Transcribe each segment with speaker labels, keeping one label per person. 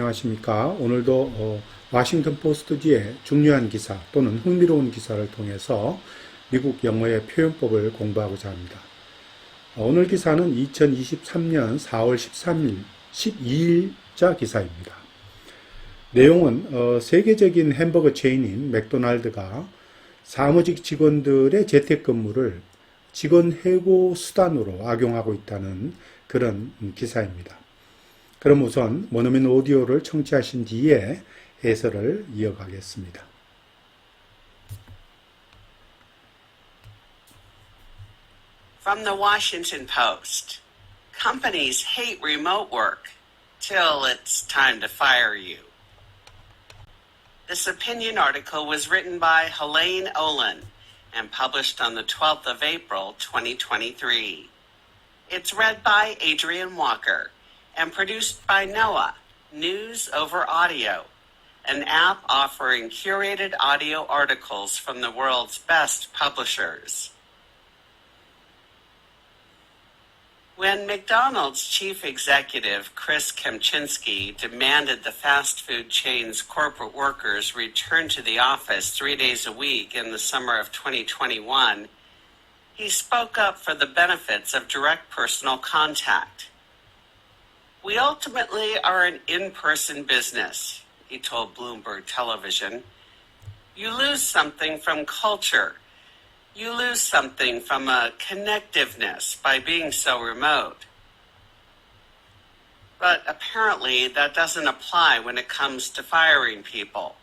Speaker 1: 안녕하십니까. 오늘도 워싱턴 포스트지의 중요한 기사 또는 흥미로운 기사를 통해서 미국 영어의 표현법을 공부하고자 합니다. 오늘 기사는 2023년 4월 13일, 12일자 기사입니다. 내용은 세계적인 햄버거 체인인 맥도날드가 사무직 직원들의 재택근무를 직원 해고 수단으로 악용하고 있다는 그런 기사입니다. 그럼 우선 모노민 오디오를 청취하신 뒤에 해설을 이어가겠습니다.
Speaker 2: From the Washington Post, companies hate remote work till it's time to fire you. This opinion article was written by Helene Olin and published on the 12th of April, 2023. It's read by Adrian Walker and produced by Noah, News Over Audio, an app offering curated audio articles from the world's best publishers. When McDonald's chief executive Chris Kempczinski demanded the fast food chain's corporate workers return to the office 3 days a week in the summer of 2021, he spoke up for the benefits of direct personal contact. "We ultimately are an in-person business," he told Bloomberg Television. "You lose something from culture. You lose something from a connectiveness by being so remote." But apparently that doesn't apply when it comes to firing people.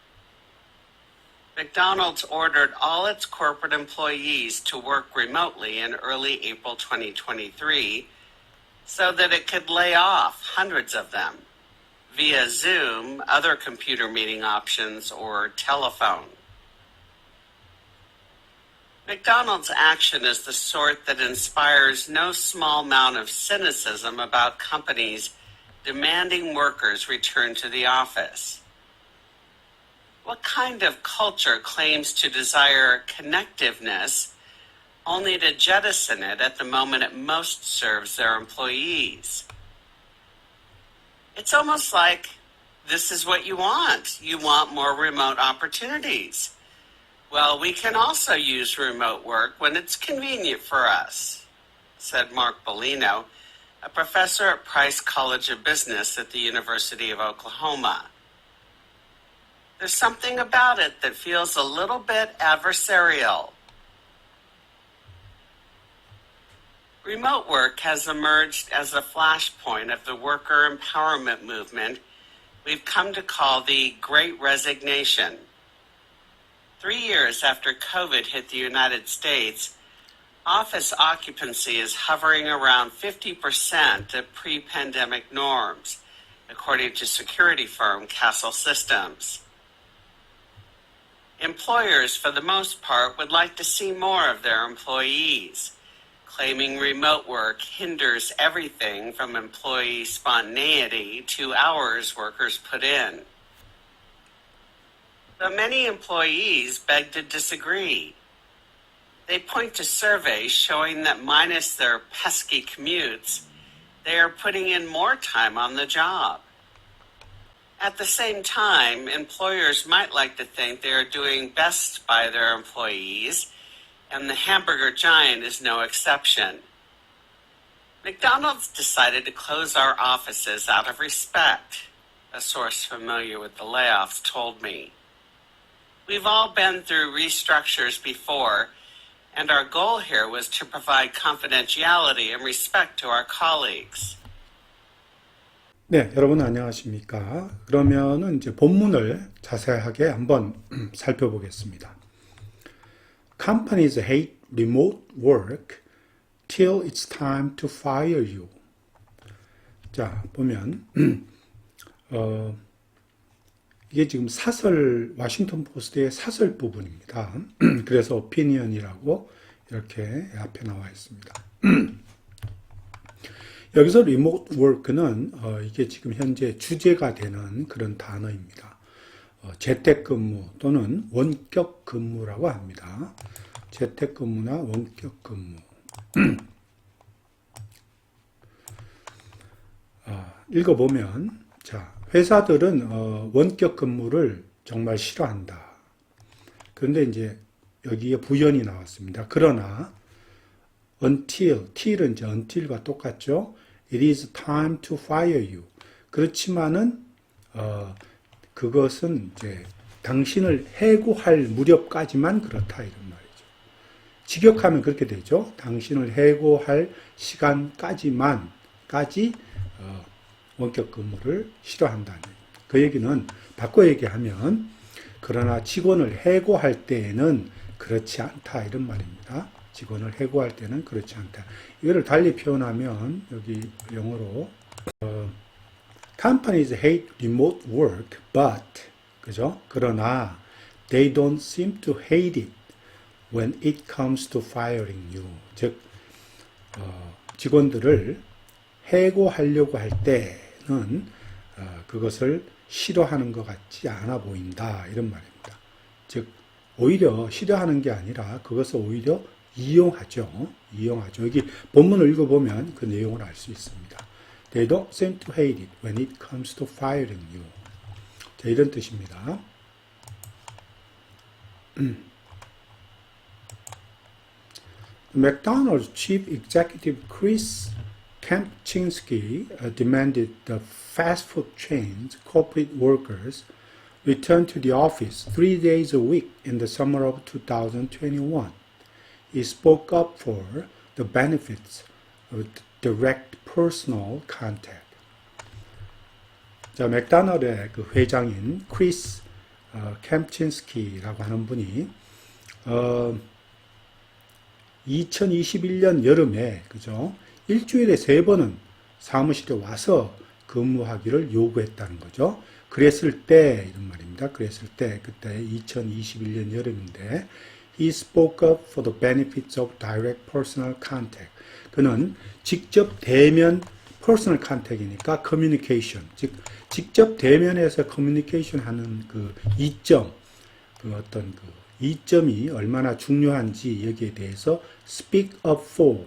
Speaker 2: McDonald's ordered all its corporate employees to work remotely in early April 2023 so that it could lay off hundreds of them via Zoom, other computer meeting options, or telephone. McDonald's action is the sort that inspires no small amount of cynicism about companies demanding workers return to the office. What kind of culture claims to desire connectiveness only to jettison it at the moment it most serves their employees? It's almost like this is what you want. You want more remote opportunities. "Well, we can also use remote work when it's convenient for us," said Mark Bellino, a professor at Price College of Business at the University of Oklahoma. "There's something about it that feels a little bit adversarial." Remote work has emerged as a flashpoint of the worker empowerment movement we've come to call the Great Resignation. 3 years after COVID hit the United States, office occupancy is hovering around 50% of pre-pandemic norms, according to security firm Castle Systems. Employers, for the most part, would like to see more of their employees, claiming remote work hinders everything from employee spontaneity to hours workers put in. But many employees beg to disagree. They point to surveys showing that minus their pesky commutes, they are putting in more time on the job. At the same time, employers might like to think they are doing best by their employees, and the hamburger giant is no exception. "McDonald's decided to close our offices out of respect," a source familiar with the layoffs told me. "We've all been through restructures before, and our goal here was to provide confidentiality and respect to our colleagues."
Speaker 1: 네, 여러분 안녕하십니까? 그러면은 이제 본문을 자세하게 한번 살펴보겠습니다. Companies hate remote work till it's time to fire you. 자, 보면 이게 지금 사설, 워싱턴 포스트의 사설 부분입니다. 그래서 opinion이라고 이렇게 앞에 나와 있습니다. 여기서 remote work는 이게 지금 현재 주제가 되는 그런 단어입니다. 재택근무 또는 원격 근무라고 합니다. 재택근무나 원격 근무. 읽어보면, 자, 회사들은 원격 근무를 정말 싫어한다. 그런데 이제 여기에 부연이 나왔습니다. 그러나 until, till은 이제 until과 똑같죠. It is time to fire you. 그렇지만은 그것은 이제 당신을 해고할 무렵까지만 그렇다 이런 말이죠. 직역하면 그렇게 되죠. 당신을 해고할 시간까지 원격 근무를 싫어한다는 그 얘기는 바꿔 얘기하면 그러나 직원을 해고할 때에는 그렇지 않다 이런 말입니다. 직원을 해고할 때는 그렇지 않다. 이거를 달리 표현하면 여기 영어로 Companies hate remote work, but 그죠? 그러나 they don't seem to hate it when it comes to firing you. 즉 직원들을 해고하려고 할 때는 그것을 싫어하는 것 같지 않아 보인다 이런 말입니다. 즉 오히려 싫어하는 게 아니라 그것을 오히려 이용하죠. 여기 본문을 읽어보면 그 내용을 알 수 있습니다. They don't seem to hate it when it comes to firing you. 자, 이런 뜻입니다. McDonald's chief executive Chris Kempczinski demanded the fast food chain's corporate workers return to the office 3 days a week in the summer of 2021. He spoke up for the benefits of direct personal contact. 자, 맥도날드의 그 회장인 크리스 캠친스키라고 하는 분이 2021년 여름에 그죠? 일주일에 3번은 사무실에 와서 근무하기를 요구했다는 거죠. 그랬을 때 이런 말입니다. 그랬을 때 그때 2021년 여름인데 He spoke up for the benefits of direct personal contact. 그는 직접 대면 personal contact이니까 communication, 즉 직접 대면해서 communication 하는 그 이점, 그 어떤 그 이점이 얼마나 중요한지 여기에 대해서 speak up for,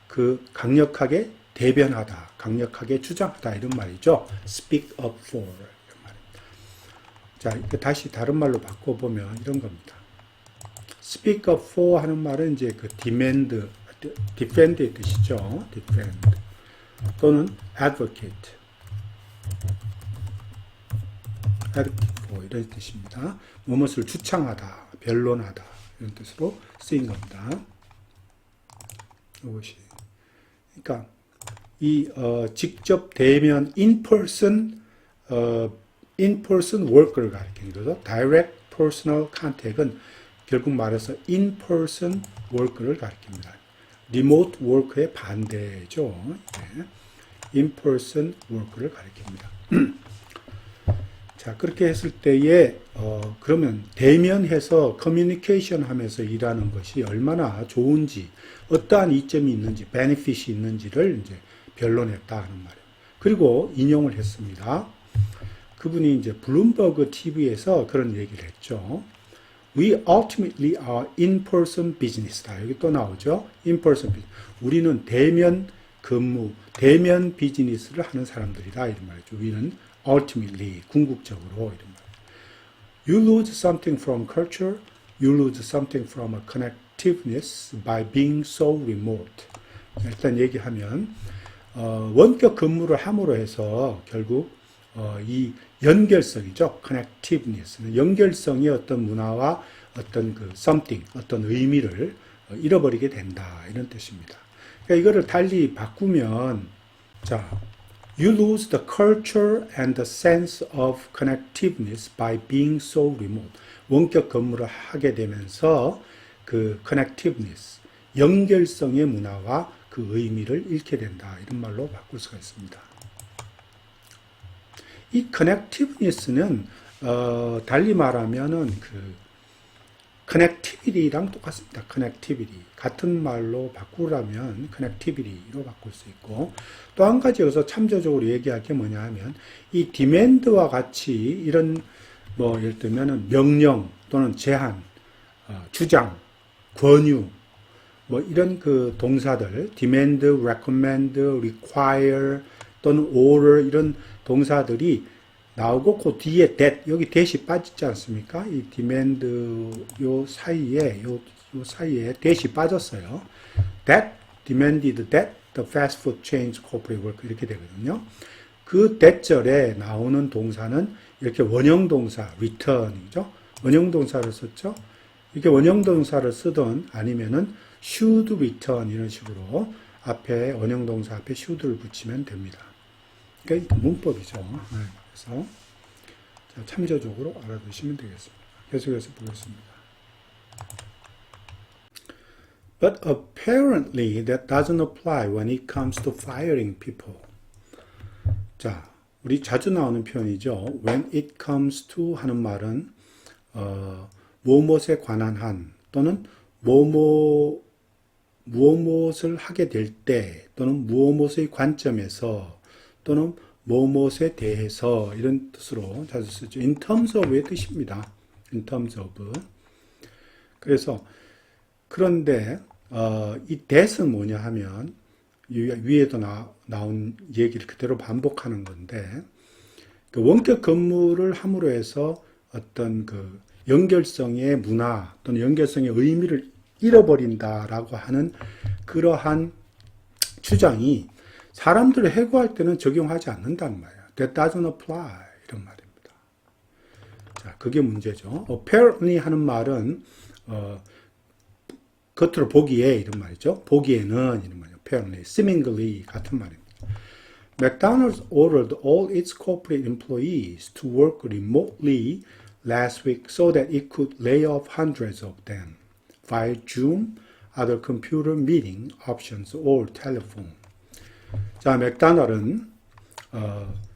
Speaker 1: 그 강력하게 대변하다, 강력하게 주장하다 이런 말이죠. speak up for 이런 말입니다. 자, 다시 다른 말로 바꿔보면 이런 겁니다. speak up for 하는 말은 이제 그 demand, defend의 뜻이죠. defend 또는 advocate for 이런 뜻입니다. 무엇을 주창하다, 변론하다 이런 뜻으로 쓰인 겁니다. 이것이 그러니까 이 직접 대면 in-person work를 가리키는 거죠. direct personal contact은 결국 말해서 in-person work를 가리킵니다. remote work의 반대죠. 네. in-person work를 가리킵니다. 자, 그렇게 했을 때에 그러면 대면해서 커뮤니케이션 하면서 일하는 것이 얼마나 좋은지, 어떠한 이점이 있는지, 베네핏이 있는지를 이제 변론했다 하는 말이에요. 그리고 인용을 했습니다. 그분이 이제 블룸버그 TV에서 그런 얘기를 했죠. We ultimately are in-person business다. 여기 또 나오죠. in-person business. 우리는 대면 근무, 대면 비즈니스를 하는 사람들이다. 이런 말이죠. 우리는 ultimately, 궁극적으로 이런 말. You lose something from culture, you lose something from a connectiveness by being so remote. 일단 얘기하면 원격 근무를 함으로 해서 결국 이 연결성이죠. connectiveness. 연결성이 어떤 문화와 어떤 그 something, 어떤 의미를 잃어버리게 된다. 이런 뜻입니다. 그러니까 이거를 달리 바꾸면 자, You lose the culture and the sense of connectiveness by being so remote. 원격 근무를 하게 되면서 그 connectiveness, 연결성의 문화와 그 의미를 잃게 된다. 이런 말로 바꿀 수가 있습니다. 이 connectiveness는 달리 말하면은 그 connectivity랑 똑같습니다. connectivity. 같은 말로 바꾸라면 connectivity로 바꿀 수 있고 또 한 가지 여기서 참조적으로 얘기할 게 뭐냐 하면 이 demand와 같이 이런 뭐 예를 들면은 명령 또는 제한, 주장, 권유 뭐 이런 그 동사들 demand, recommend, require 또는 order 이런 동사들이 나오고 그 뒤에 that 여기 that이 빠지지 않습니까? 이 demand 요 사이에 that이 빠졌어요. That demanded that the fast food chain's corporate worker 이렇게 되거든요. 그 that절에 나오는 동사는 이렇게 원형 동사 return이죠. 원형 동사를 썼죠. 이렇게 원형 동사를 쓰던 아니면은 should return 이런 식으로 앞에 원형 동사 앞에 should를 붙이면 됩니다. 그러니까 문법이죠. 네, 그래서 자, 참조적으로 알아두시면 되겠습니다. 계속해서 보겠습니다. But apparently that doesn't apply when it comes to firing people. 자, 우리 자주 나오는 표현이죠. When it comes to 하는 말은 무엇에 관한 한 또는 무엇을 하게 될 때 또는 무엇의 관점에서 또는 무엇에 대해서 이런 뜻으로 자주 쓰죠. In terms of의 뜻입니다. In terms of. 그래서 그런데 이 that은 뭐냐 하면 위에도 나온 얘기를 그대로 반복하는 건데 그 원격 근무를 함으로 해서 어떤 그 연결성의 문화 또는 연결성의 의미를 잃어버린다라고 하는 그러한 주장이 사람들을 해고할 때는 적용하지 않는다는 말이에요. That doesn't apply 이런 말입니다. 자, 그게 문제죠. Apparently 하는 말은 겉으로 보기에 이런 말이죠. 보기에는 이런 말이에요. Apparently, seemingly 같은 말입니다. McDonald's ordered all its corporate employees to work remotely last week so that it could lay off hundreds of them via Zoom, other computer meeting options, or telephone. 자, 맥도날드는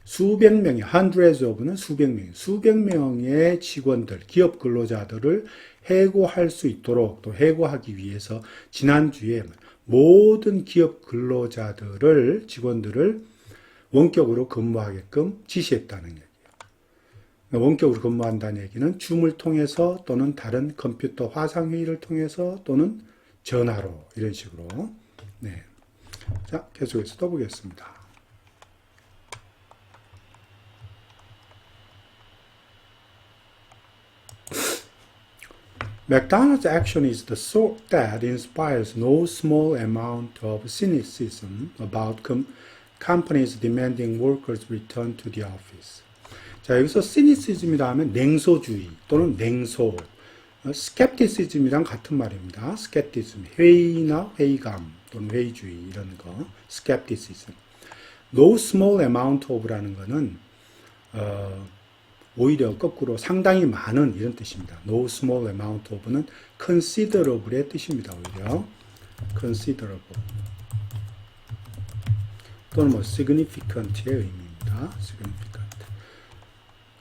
Speaker 1: 수백 명의 hundreds of는 수백 명의 직원들, 기업 근로자들을 해고할 수 있도록 또 해고하기 위해서 지난주에 모든 기업 근로자들을 직원들을 원격으로 근무하게끔 지시했다는 얘기예요. 원격으로 근무한다는 얘기는 줌을 통해서 또는 다른 컴퓨터 화상회의를 통해서 또는 전화로 이런 식으로. 네. 자, 계속해서 또 보겠습니다. McDonald's action is the sort that inspires no small amount of cynicism about companies demanding workers return to the office. 자, 여기서 cynicism이라 하면 냉소주의 또는 냉소, skepticism이랑 같은 말입니다. skepticism, 회의나 회의감 또는 회의주의 이런 거, skepticism. No small amount of라는 거는 오히려 거꾸로 상당히 많은 이런 뜻입니다. No small amount of는 considerable의 뜻입니다. 오히려 considerable 또는 significant의 의미입니다. significant.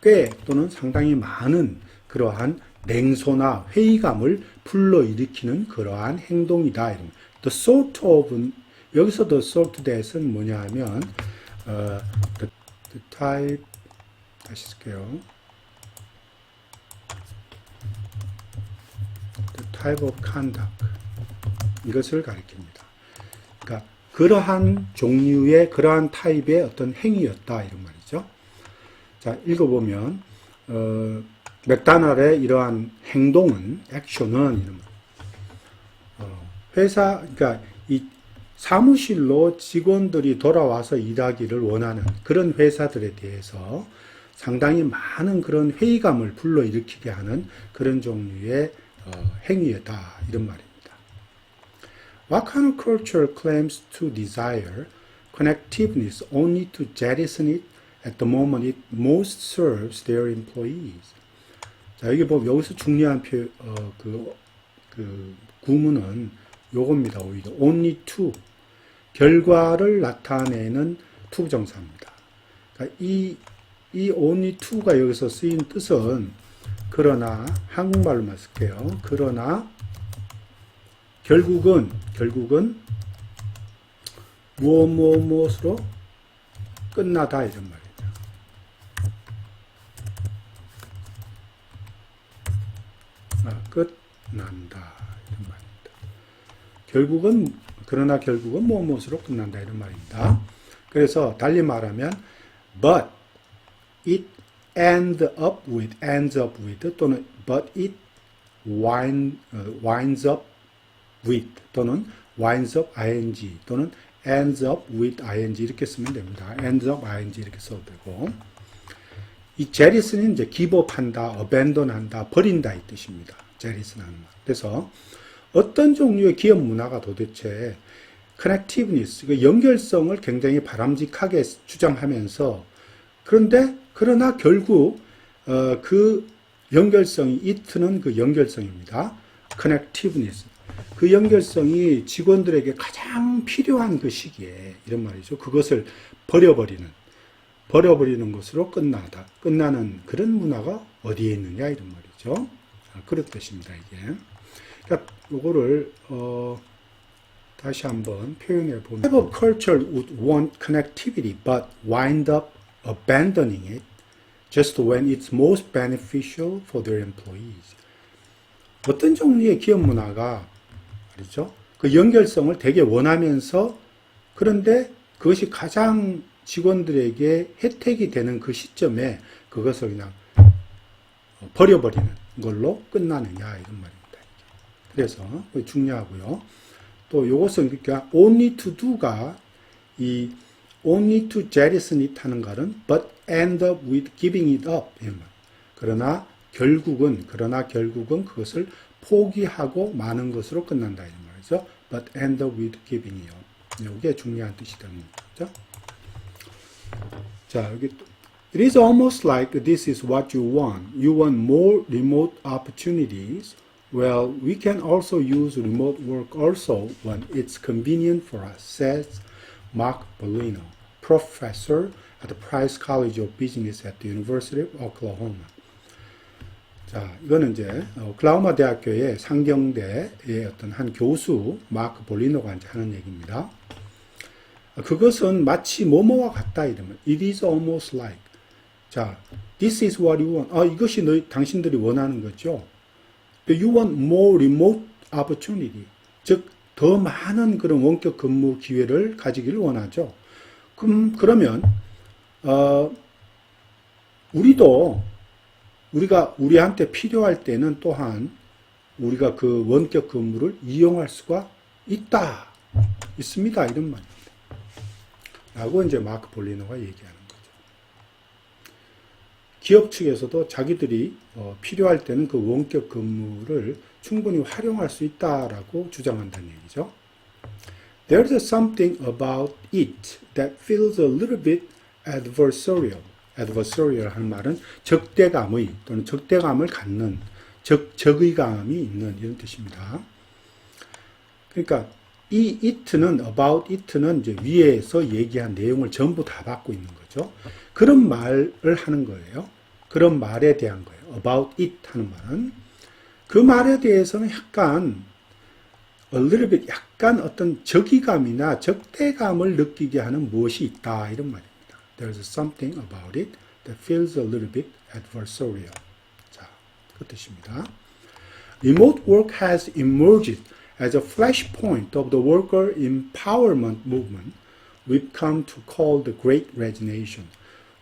Speaker 1: 꽤 또는 상당히 많은 그러한 냉소나 회의감을 불러일으키는 그러한 행동이다. 이런. The sort of 여기서 the sort that은 뭐냐 하면 the type 다시 쓸게요. The type of conduct 이것을 가리킵니다. 그러니까 그러한 종류의 그러한 타입의 어떤 행위였다 이런 말이죠. 자, 읽어보면 맥도날드의 이러한 행동은 액션은 이런 회사 그러니까 이 사무실로 직원들이 돌아와서 일하기를 원하는 그런 회사들에 대해서 상당히 많은 그런 회의감을 불러일으키게 하는 그런 종류의 행위였다 이런 말입니다. What kind of culture claims to desire connectiveness only to jettison it at the moment it most serves their employees? 자, 여기 보면 여기서 중요한 구문은 요겁니다. 오히려 only to 결과를 나타내는 to 부정사입니다. 그러니까 이 only to가 여기서 쓰인 뜻은 그러나 한국말로만 쓸게요. 그러나 결국은 무엇으로 끝나다 이런 말이죠. 끝난다 이런 말입니다. 그러나 결국은 무엇으로 끝난다 이런 말입니다. 그래서 달리 말하면 but it ends up with 또는 but it winds up with 또는 winds up ing 또는 ends up with ing 이렇게 쓰면 됩니다. ends up ing 이렇게 써도 되고 이 제리스는 이제 기법한다, abandon한다, 버린다 이 뜻입니다. 제리스는 하는 말. 그래서 어떤 종류의 기업 문화가 도대체 connectiveness, 그 연결성을 굉장히 바람직하게 주장하면서 그러나 결국 그 연결성이 it는 그 연결성입니다. connectiveness. 그 연결성이 직원들에게 가장 필요한 그 시기에 이런 말이죠. 그것을 버려버리는 것으로 끝나는 그런 문화가 어디에 있느냐 이런 말이죠. 그런 뜻입니다, 이게. 그러니까 요거를 다시 한번 표현해 보면 type of culture would want connectivity but wind up abandoning it just when it's most beneficial for their employees. 어떤 종류의 기업 문화가 말이죠. 그 연결성을 되게 원하면서 그런데 그것이 가장 직원들에게 혜택이 되는 그 시점에 그것을 그냥 버려버리는 걸로 끝나느냐 이런 말입니다. 그래서 중요하고요. 또 이것은 그러니까 only to do가 이 only to jettison it 하는 말은 but end up with giving it up 이런 말. 그러나 결국은 그것을 포기하고 마는 것으로 끝난다 이런 말이죠. but end up with giving it up. 이게 중요한 뜻이 되는 거죠. 자, 여기 또 It is almost like this is what you want. You want more remote opportunities. Well, we can also use remote work also when it's convenient for us, says Mark Bolino, professor at the Price College of Business at the University of Oklahoma. 자, 이거는 이제 오클라호마 대학교의 상경대의 어떤 한 교수 마크 볼리노가 이제 하는 얘기입니다. 그것은 마치 뭐뭐와 같다 이러면 It is almost like. 자, this is what you want. 이것이 당신들이 원하는 거죠. You want more remote opportunity. 즉, 더 많은 그런 원격 근무 기회를 가지기를 원하죠. 그러면, 우리가 우리한테 필요할 때는 또한 우리가 그 원격 근무를 이용할 수가 있습니다. 이런 말입니다. 라고 이제 마크 볼리노가 얘기하는 거죠. 기업 측에서도 자기들이 필요할 때는 그 원격 근무를 충분히 활용할 수 있다라고 주장한다는 얘기죠. There's something about it that feels a little bit adversarial. adversarial 하는 말은 적대감의 또는 적대감을 갖는 적의감이 있는 이런 뜻입니다. 그러니까 이 it는 about it는 이제 위에서 얘기한 내용을 전부 다 받고 있는 거죠. 그런 말을 하는 거예요. 그런 말에 대한 거예요. about it 하는 말은 그 말에 대해서는 약간 a little bit 약간 어떤 적의감이나 적대감을 느끼게 하는 무엇이 있다 이런 말입니다. There's something about it that feels a little bit adversarial. 자, 그 뜻입니다. Remote work has emerged as a flashpoint of the worker empowerment movement we've come to call the Great Resignation.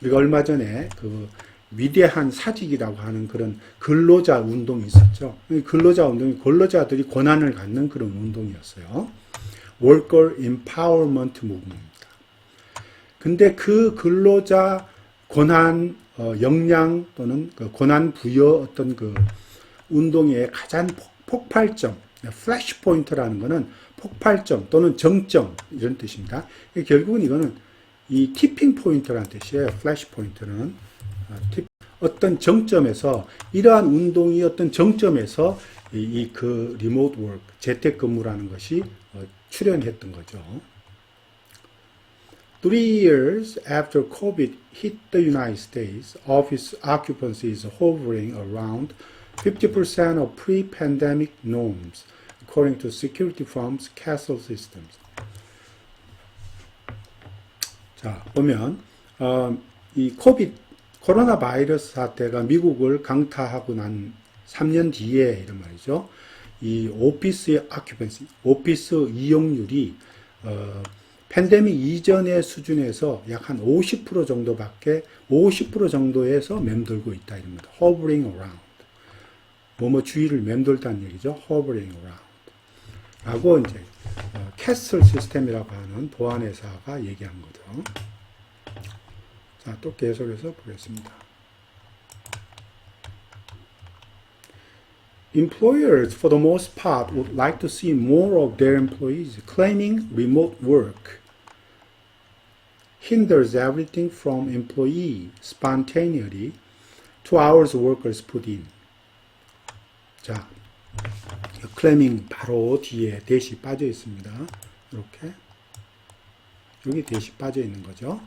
Speaker 1: 우리가 얼마 전에 그 위대한 사직이라고 하는 그런 근로자 운동이 있었죠. 근로자 운동이 근로자들이 권한을 갖는 그런 운동이었어요. Worker Empowerment Movement입니다. 근데 그 근로자 권한 역량 또는 그 권한 부여 어떤 그 운동의 가장 폭발점, 플래시 포인트라는 것은 폭발점 또는 정점 이런 뜻입니다. 결국은 이거는 이 티핑 포인트라는 뜻이에요. 플래시 포인트는 어떤 정점에서 이러한 운동이 어떤 정점에서 그 리모트 워크 재택근무라는 것이 출현했던 거죠. 3 years after COVID hit the United States, office occupancy is hovering around 50% of pre-pandemic norms, according to security firms Castle Systems. 자, 보면 이 코로나 바이러스 사태가 미국을 강타하고 난 3년 뒤에 이런 말이죠. 이 오피스의 occupancy, 오피스 이용률이 팬데믹 이전의 수준에서 약 한 50% 정도밖에 50% 정도에서 맴돌고 있다 이럽니다. hovering around. 뭐뭐 주위를 맴돌다는 얘기죠. hovering around. 라고 이제 캐슬 시스템이라고 하는 보안 회사가 얘기한 거죠. 자, 또 계속해서 보겠습니다. Employers, for the most part, would like to see more of their employees, claiming remote work hinders everything from employee spontaneity to hours workers put in. 자, claiming 바로 뒤에 대시 빠져 있습니다. 이렇게 여기 대시 빠져 있는 거죠.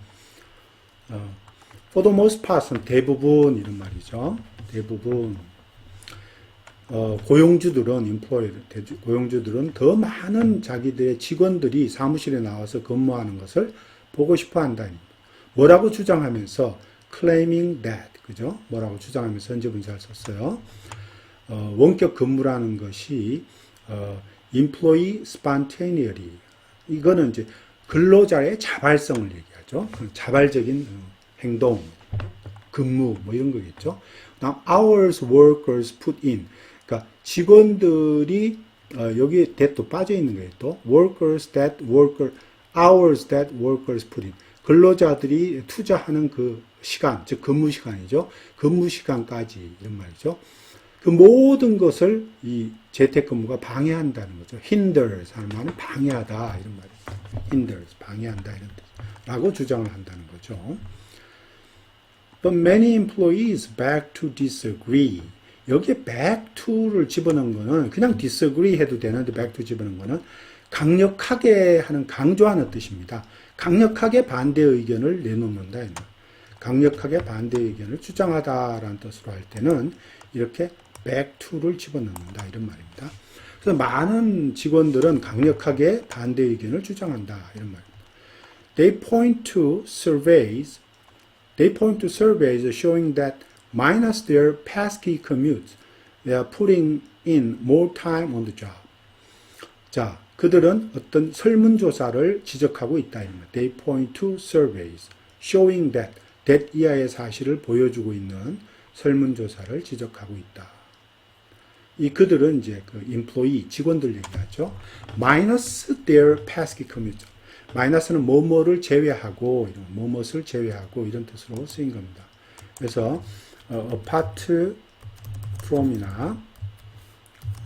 Speaker 1: For the most part은 대부분 이런 말이죠. 대부분 고용주들은 고용주들은 더 많은 자기들의 직원들이 사무실에 나와서 근무하는 것을 보고 싶어 한다. 뭐라고 주장하면서 claiming that, 그죠? 뭐라고 주장하면서 현재 분사를 썼어요. 원격 근무라는 것이 employee spontaneity, 이거는 이제 근로자의 자발성을 얘기하죠. 자발적인 행동, 근무 뭐 이런 거겠죠. 그다음 hours workers put in, 그러니까 직원들이 여기 that도 빠져 있는 거예요. 또 hours that workers put in, 근로자들이 투자하는 그 시간, 즉 근무 시간이죠. 근무 시간까지 이런 말이죠. 그 모든 것을 이 재택근무가 방해한다는 거죠. hinders 하는 말은 방해하다 이런 말이에요. hinders 방해한다 이런 뜻라고 주장을 한다는 거죠. But many employees beg to disagree. 여기에 beg to를 집어넣은 거는 그냥 disagree 해도 되는데 beg to 집어넣은 거는 강력하게 하는, 강조하는 뜻입니다. 강력하게 반대 의견을 내놓는다. 강력하게 반대 의견을 주장하다라는 뜻으로 할 때는 이렇게 back to를 집어넣는다 이런 말입니다. 그래서 많은 직원들은 강력하게 반대 의견을 주장한다 이런 말입니다. They point to surveys showing that minus their pesky commutes, they are putting in more time on the job. 자, 그들은 어떤 설문조사를 지적하고 있다 이런 말입니다. They point to surveys showing that 이하의 사실을 보여주고 있는 설문조사를 지적하고 있다. 이 그들은 이제 그 employee, 직원들 얘기하죠. minus their pesky commute. 마이너스는 뭐뭐를 제외하고, 뭐뭇을 제외하고 이런 뜻으로 쓰인 겁니다. 그래서 apart from이나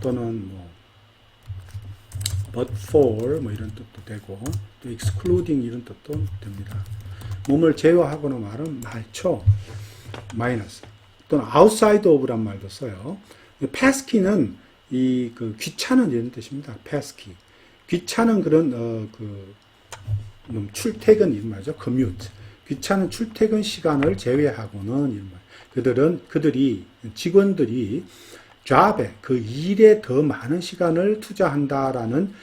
Speaker 1: 또는 뭐 but for 뭐 이런 뜻도 되고 또 excluding 이런 뜻도 됩니다. 몸을 제외하고는 말은 많죠. 마이너스 또는 outside of란 말도 써요. pesky는 이 그 귀찮은 이런 뜻입니다. pesky 귀찮은 그런 출퇴근 이런 말이죠. commute 귀찮은 출퇴근 시간을 제외하고는 이런 말. 직원들이 job에 그 일에 더 많은 시간을 투자한다라는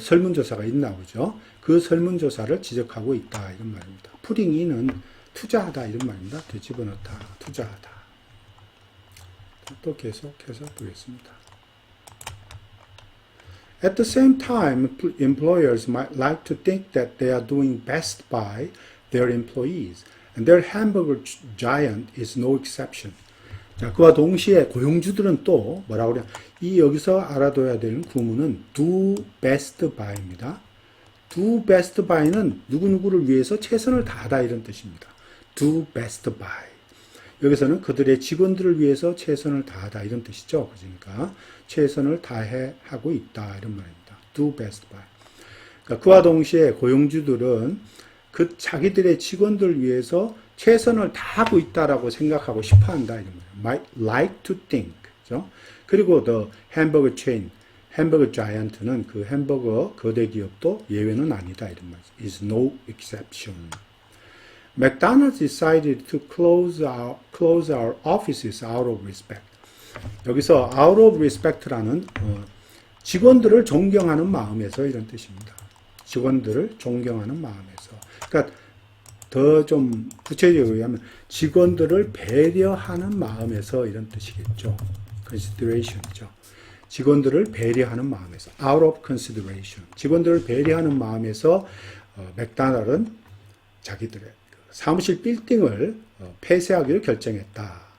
Speaker 1: 설문조사가 있나 보죠. 그 설문조사를 지적하고 있다 이런 말입니다. putting in은 투자하다 이런 말입니다. 뒤집어넣다, 투자하다. 또 계속해서 보겠습니다. At the same time, employers might like to think that they are doing best by their employees, and their hamburger giant is no exception. 자, 그와 동시에 고용주들은 또 뭐라고 그래요? 이 여기서 알아둬야 되는 구문은 do best by입니다. do best by는 누구누구를 위해서 최선을 다하다 이런 뜻입니다. do best by. 여기서는 그들의 직원들을 위해서 최선을 다하다 이런 뜻이죠. 그러니까 최선을 다해 하고 있다 이런 말입니다. do best by. 그러니까 그와 동시에 고용주들은 그 자기들의 직원들을 위해서 최선을 다하고 있다라고 생각하고 싶어한다 이런 말이에요. might like to think. 그죠? 그리고 the hamburger chain, 햄버거 자이언트는 그 햄버거 거대 기업도 예외는 아니다 이런 말이죠. is no exception. McDonald's decided to close our offices out of respect. 여기서 out of respect라는 직원들을 존경하는 마음에서 이런 뜻입니다. 직원들을 존경하는 마음에서. 그러니까 더 좀 구체적으로 얘기하면 직원들을 배려하는 마음에서 이런 뜻이겠죠. consideration이죠. 직원들을 배려하는 마음에서 out of consideration. 직원들을 배려하는 마음에서 맥도날드는 자기들의 사무실 빌딩을 폐쇄하기로 결정했다.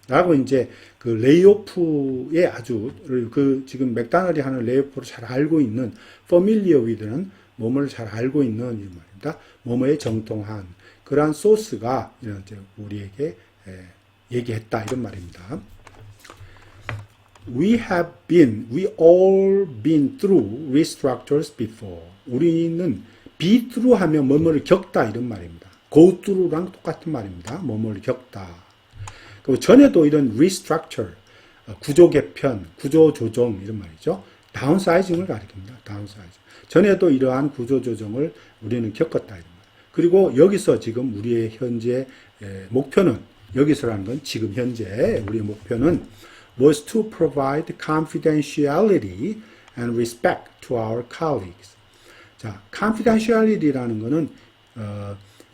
Speaker 1: 라고 이제 그 레이오프에 아주 그 지금 맥도날드이 하는 레이오프를 잘 알고 있는 familiar with는 뭐뭐를 잘 알고 있는 이 말입니다. 뭐뭐에 정통한 그러한 소스가 이제 우리에게 얘기했다 이런 말입니다. We all been through restructures before. 우리는 be through 하면 뭐뭐를 겪다 이런 말입니다. go through랑 똑같은 말입니다. 뭐뭐를 겪다. 그리고 전에도 이런 restructure, 구조 개편, 구조 조정 이런 말이죠. downsizing을 가리킵니다. downsizing. 전에도 이러한 구조 조정을 우리는 겪었다 이런 말. 그리고 여기서 지금 우리의 현재 목표는 여기서라는 건 지금 현재 우리의 목표는 was to provide confidentiality and respect to our colleagues. 자, confidentiality라는 거는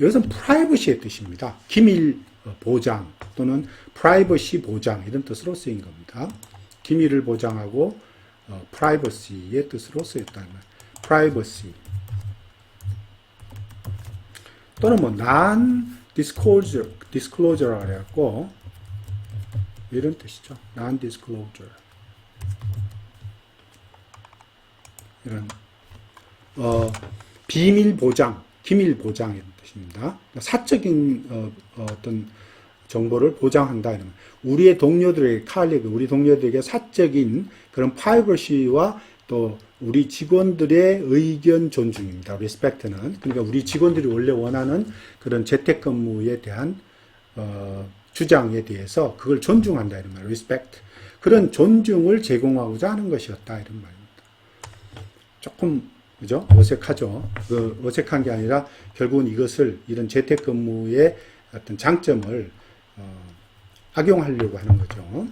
Speaker 1: 여기서는 privacy의 뜻입니다. 기밀 보장 또는 privacy 보장 이런 뜻으로 쓰인 겁니다. 기밀을 보장하고 privacy의 뜻으로 쓰였다는 거예요. privacy 또는 뭐 non-disclosure라고 해갖고 이런 뜻이죠. non-disclosure 이런 비밀 보장, 기밀 보장 이런 뜻입니다. 사적인 어떤 정보를 보장한다 이런 우리의 동료들에게 우리 동료들에게 사적인 그런 privacy와 또 우리 직원들의 의견 존중입니다. respect는 그러니까 우리 직원들이 원래 원하는 그런 재택근무에 대한 주장에 대해서 그걸 존중한다 이런 말이에요. respect. 그런 존중을 제공하고자 하는 것이었다 이런 말입니다. 조금 그죠? 어색하죠. 그 어색한 게 아니라 결국은 이것을 이런 재택근무의 어떤 장점을 악용하려고 하는 거죠.